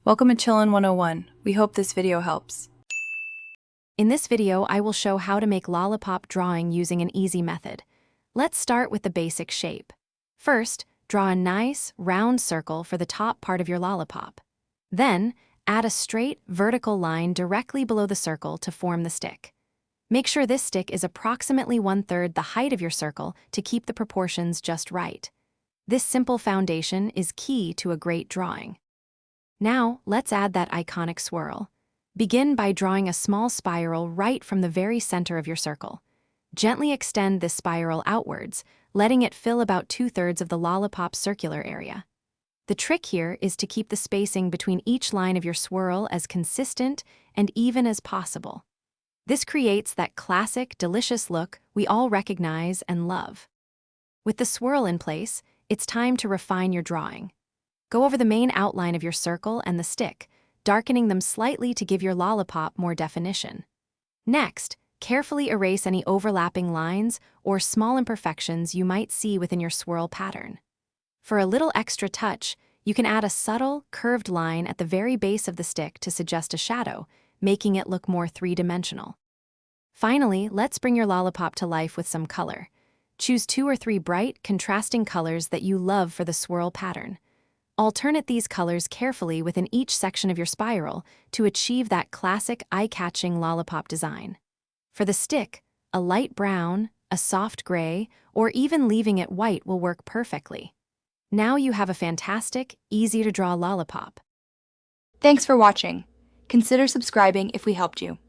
Welcome to Chillin' 101. We hope this video helps. In this video, I will show how to make lollipop drawing using an easy method. Let's start with the basic shape. First, draw a nice, round circle for the top part of your lollipop. Then, add a straight, vertical line directly below the circle to form the stick. Make sure this stick is approximately 1/3 the height of your circle to keep the proportions just right. This simple foundation is key to a great drawing. Now, let's add that iconic swirl. Begin by drawing a small spiral right from the very center of your circle. Gently extend this spiral outwards, letting it fill about 2/3 of the lollipop circular area. The trick here is to keep the spacing between each line of your swirl as consistent and even as possible. This creates that classic, delicious look we all recognize and love. With the swirl in place, it's time to refine your drawing. Go over the main outline of your circle and the stick, darkening them slightly to give your lollipop more definition. Next, carefully erase any overlapping lines or small imperfections you might see within your swirl pattern. For a little extra touch, you can add a subtle, curved line at the very base of the stick to suggest a shadow, making it look more three-dimensional. Finally, let's bring your lollipop to life with some color. Choose 2 or 3 bright, contrasting colors that you love for the swirl pattern. Alternate these colors carefully within each section of your spiral to achieve that classic eye-catching lollipop design. For the stick, a light brown, a soft gray, or even leaving it white will work perfectly. Now you have a fantastic, easy-to-draw lollipop. Thanks for watching. Consider subscribing if we helped you.